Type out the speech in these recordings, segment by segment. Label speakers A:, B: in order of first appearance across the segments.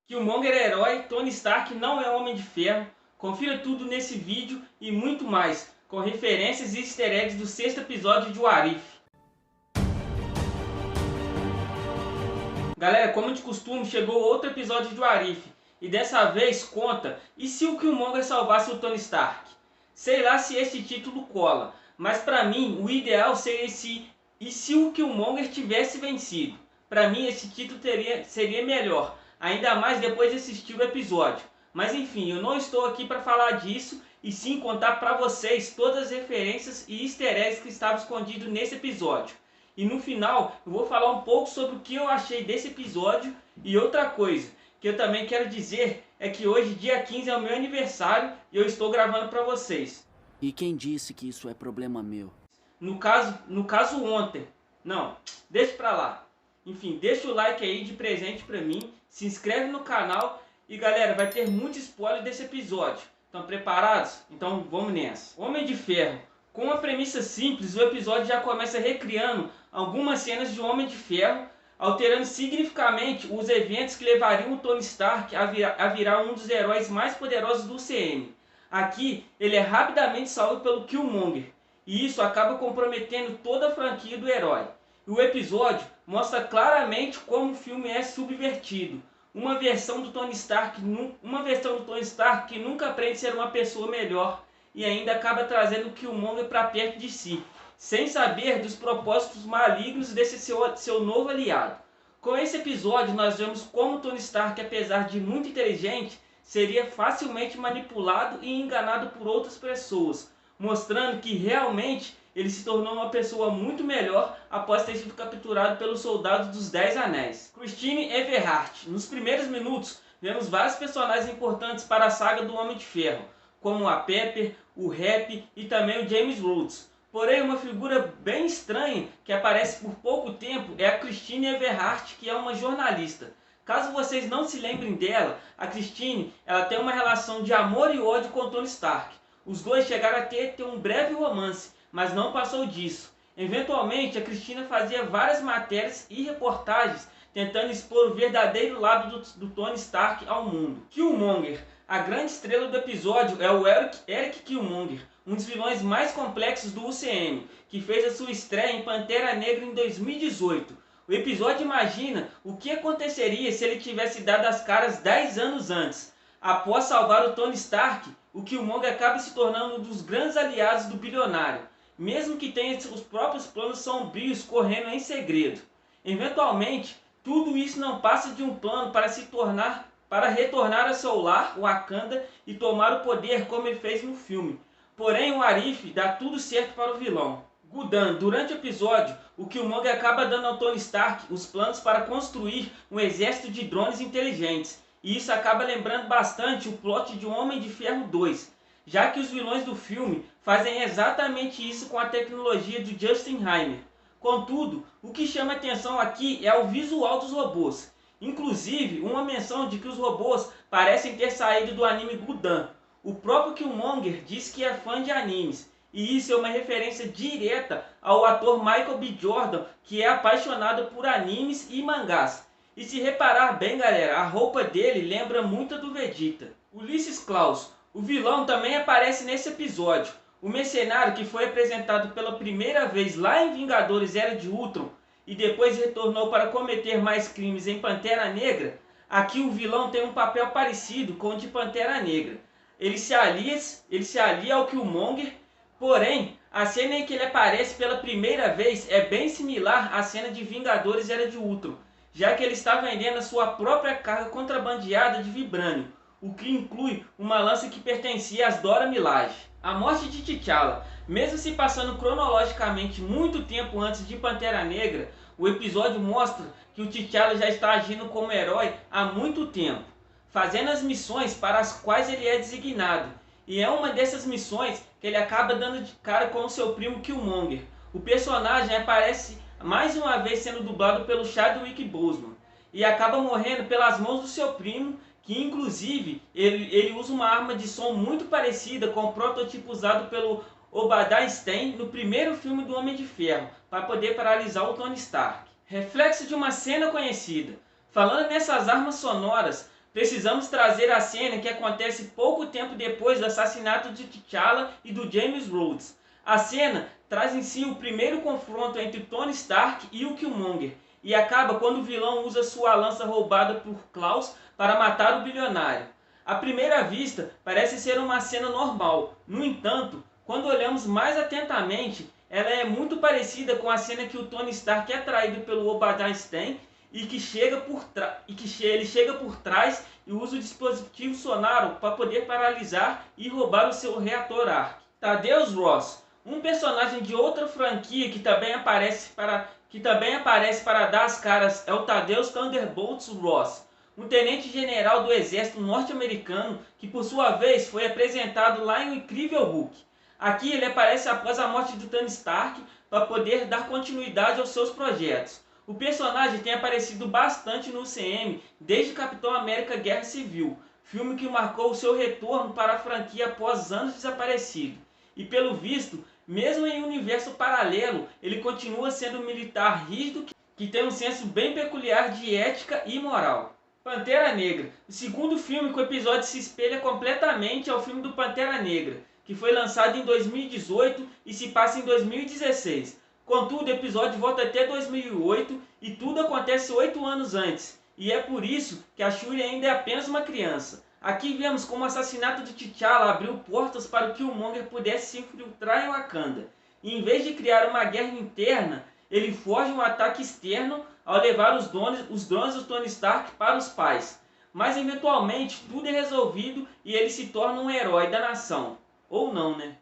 A: Killmonger é herói, Tony Stark não é Homem de Ferro. Confira tudo nesse vídeo e muito mais, com referências e easter eggs do sexto episódio de What If. Galera, como de costume, chegou outro episódio de What If, e dessa vez conta, e se o Killmonger salvasse o Tony Stark? Sei lá se esse título cola, mas pra mim o ideal seria esse e se o Killmonger tivesse vencido. Pra mim esse título seria melhor, ainda mais depois de assistir o episódio. Mas enfim, eu não estou aqui para falar disso, e sim contar para vocês todas as referências e easter eggs que estavam escondidos nesse episódio. E no final eu vou falar um pouco sobre o que eu achei desse episódio. E outra coisa que eu também quero dizer é que hoje, dia 15, é o meu aniversário e eu estou gravando para vocês.
B: E quem disse que isso é problema meu?
A: No caso ontem. Não, deixa pra lá. Enfim, deixa o like aí de presente pra mim, se inscreve no canal e galera, vai ter muito spoiler desse episódio. Estão preparados? Então vamos nessa. Homem de Ferro. Com uma premissa simples, o episódio já começa recriando algumas cenas de Homem de Ferro, alterando significativamente os eventos que levariam o Tony Stark a virar um dos heróis mais poderosos do UCM. Aqui, ele é rapidamente salvo pelo Killmonger, e isso acaba comprometendo toda a franquia do herói. E o episódio mostra claramente como o filme é subvertido. Uma versão do Tony Stark que nunca aprende a ser uma pessoa melhor e ainda acaba trazendo o Killmonger para perto de si, sem saber dos propósitos malignos desse seu novo aliado. Com esse episódio nós vemos como Tony Stark, apesar de muito inteligente, seria facilmente manipulado e enganado por outras pessoas, mostrando que realmente ele se tornou uma pessoa muito melhor após ter sido capturado pelos soldados dos 10 Anéis. Christine Everhart. Nos primeiros minutos, vemos vários personagens importantes para a saga do Homem de Ferro, como a Pepper, o Rap e também o James Rhodes. Porém, uma figura bem estranha que aparece por pouco tempo é a Christine Everhart, que é uma jornalista. Caso vocês não se lembrem dela, a Christine ela tem uma relação de amor e ódio com Tony Stark. Os dois chegaram a ter um breve romance, mas não passou disso. Eventualmente, a Cristina fazia várias matérias e reportagens tentando expor o verdadeiro lado do Tony Stark ao mundo. Killmonger. A grande estrela do episódio é o Eric Killmonger, um dos vilões mais complexos do UCM, que fez a sua estreia em Pantera Negra em 2018. O episódio imagina o que aconteceria se ele tivesse dado as caras 10 anos antes. Após salvar o Tony Stark, o Killmonger acaba se tornando um dos grandes aliados do bilionário, mesmo que tenha seus próprios planos sombrios correndo em segredo. Eventualmente, tudo isso não passa de um plano para retornar a seu lar, Wakanda, e tomar o poder como ele fez no filme. Porém, o Arif dá tudo certo para o vilão. Gul'dan. Durante o episódio, o Killmonger acaba dando ao Tony Stark os planos para construir um exército de drones inteligentes. E isso acaba lembrando bastante o plot de Homem de Ferro 2, já que os vilões do filme fazem exatamente isso com a tecnologia do Justin Hammer. Contudo, o que chama atenção aqui é o visual dos robôs. Inclusive, uma menção de que os robôs parecem ter saído do anime Gul'dan. O próprio Killmonger diz que é fã de animes, e isso é uma referência direta ao ator Michael B. Jordan, que é apaixonado por animes e mangás. E se reparar bem, galera, a roupa dele lembra muito a do Vegeta. Ulysses Klaue. O vilão também aparece nesse episódio. O mercenário que foi apresentado pela primeira vez lá em Vingadores Era de Ultron e depois retornou para cometer mais crimes em Pantera Negra, aqui o vilão tem um papel parecido com o de Pantera Negra. Ele se alia ao Killmonger, porém, a cena em que ele aparece pela primeira vez é bem similar à cena de Vingadores Era de Ultron, já que ele está vendendo a sua própria carga contrabandeada de Vibranium, o que inclui uma lança que pertencia às Dora Milaje. A morte de T'Challa. Mesmo se passando cronologicamente muito tempo antes de Pantera Negra, o episódio mostra que o T'Challa já está agindo como herói há muito tempo, fazendo as missões para as quais ele é designado. E é uma dessas missões que ele acaba dando de cara com o seu primo Killmonger. O personagem aparece mais uma vez sendo dublado pelo Chadwick Boseman e acaba morrendo pelas mãos do seu primo, que inclusive ele usa uma arma de som muito parecida com o protótipo usado pelo Obadiah Stane no primeiro filme do Homem de Ferro, para poder paralisar o Tony Stark. Reflexo de uma cena conhecida. Falando nessas armas sonoras, precisamos trazer a cena que acontece pouco tempo depois do assassinato de T'Challa e do James Rhodes. A cena traz em si o primeiro confronto entre Tony Stark e o Killmonger, e acaba quando o vilão usa sua lança roubada por Klaus para matar o bilionário. À primeira vista, parece ser uma cena normal. No entanto, quando olhamos mais atentamente, ela é muito parecida com a cena que o Tony Stark é traído pelo Obadiah Stane e que ele chega por trás e usa o dispositivo sonoro para poder paralisar e roubar o seu reator Ark. Thaddeus Ross, um personagem de outra franquia que também aparece para dar as caras, é o Thaddeus Thunderbolts Ross, um tenente-general do exército norte-americano que por sua vez foi apresentado lá em O Incrível Hulk. Aqui ele aparece após a morte de Tony Stark para poder dar continuidade aos seus projetos. O personagem tem aparecido bastante no UCM desde Capitão América Guerra Civil, filme que marcou o seu retorno para a franquia após anos desaparecido. E pelo visto, mesmo em um universo paralelo, ele continua sendo um militar rígido que tem um senso bem peculiar de ética e moral. Pantera Negra. O segundo filme com o episódio se espelha completamente ao filme do Pantera Negra, que foi lançado em 2018 e se passa em 2016. Contudo, o episódio volta até 2008 e tudo acontece 8 anos antes, e é por isso que a Shuri ainda é apenas uma criança. Aqui vemos como o assassinato de T'Challa abriu portas para que o Killmonger pudesse se infiltrar em Wakanda. E em vez de criar uma guerra interna, ele foge um ataque externo ao levar os drones do Tony Stark para os pais. Mas eventualmente tudo é resolvido e ele se torna um herói da nação. Ou não, né?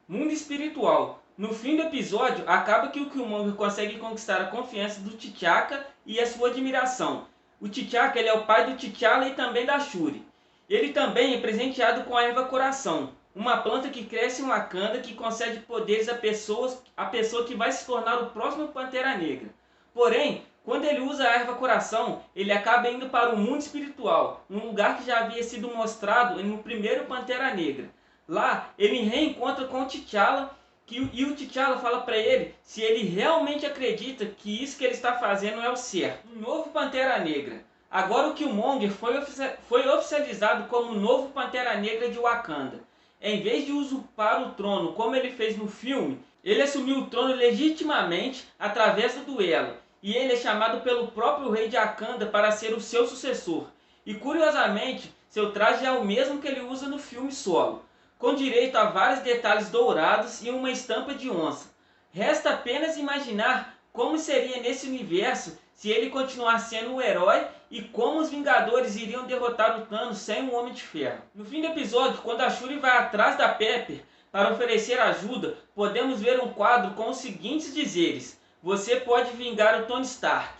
A: Mundo espiritual. No fim do episódio, acaba que o Killmonger consegue conquistar a confiança do T'Chaka e a sua admiração. O T'Chaka ele é o pai do T'Challa e também da Shuri. Ele também é presenteado com a erva coração, uma planta que cresce em Wakanda que concede poderes a pessoa que vai se tornar o próximo Pantera Negra. Porém, quando ele usa a erva coração, ele acaba indo para o mundo espiritual, um lugar que já havia sido mostrado no primeiro Pantera Negra. Lá, ele reencontra com o T'Challa e o T'Challa fala para ele se ele realmente acredita que isso que ele está fazendo é o certo. Um novo Pantera Negra. Agora o Killmonger foi oficializado como o novo Pantera Negra de Wakanda. Em vez de usurpar o trono como ele fez no filme, ele assumiu o trono legitimamente através do duelo. E ele é chamado pelo próprio rei de Wakanda para ser o seu sucessor. E curiosamente, seu traje é o mesmo que ele usa no filme Solo, com direito a vários detalhes dourados e uma estampa de onça. Resta apenas imaginar como seria nesse universo se ele continuar sendo o herói e como os Vingadores iriam derrotar o Thanos sem o Homem de Ferro. No fim do episódio, quando a Shuri vai atrás da Pepper para oferecer ajuda, podemos ver um quadro com os seguintes dizeres: "Você pode vingar o Tony Stark".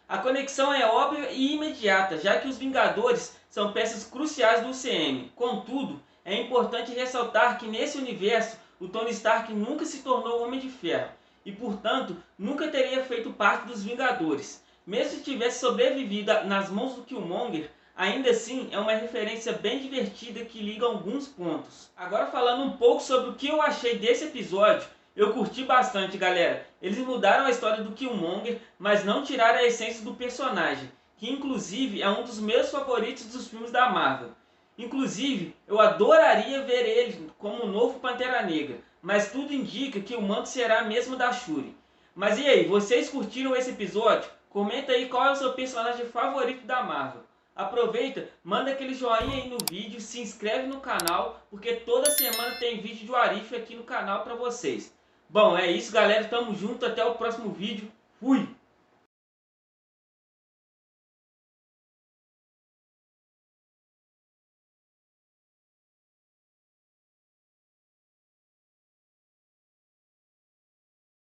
A: A conexão é óbvia e imediata, já que os Vingadores são peças cruciais do UCM. Contudo, é importante ressaltar que nesse universo, o Tony Stark nunca se tornou Homem de Ferro e, portanto, nunca teria feito parte dos Vingadores. Mesmo se tivesse sobrevivido nas mãos do Killmonger, ainda assim é uma referência bem divertida que liga alguns pontos. Agora falando um pouco sobre o que eu achei desse episódio, eu curti bastante, galera. Eles mudaram a história do Killmonger, mas não tiraram a essência do personagem, que inclusive é um dos meus favoritos dos filmes da Marvel. Inclusive, eu adoraria ver ele como o novo Pantera Negra, mas tudo indica que o manto será mesmo da Shuri. Mas e aí, vocês curtiram esse episódio? Comenta aí qual é o seu personagem favorito da Marvel. Aproveita, manda aquele joinha aí no vídeo, se inscreve no canal, porque toda semana tem vídeo de Arif aqui no canal pra vocês. Bom, é isso, galera. Tamo junto, até o próximo vídeo. Fui!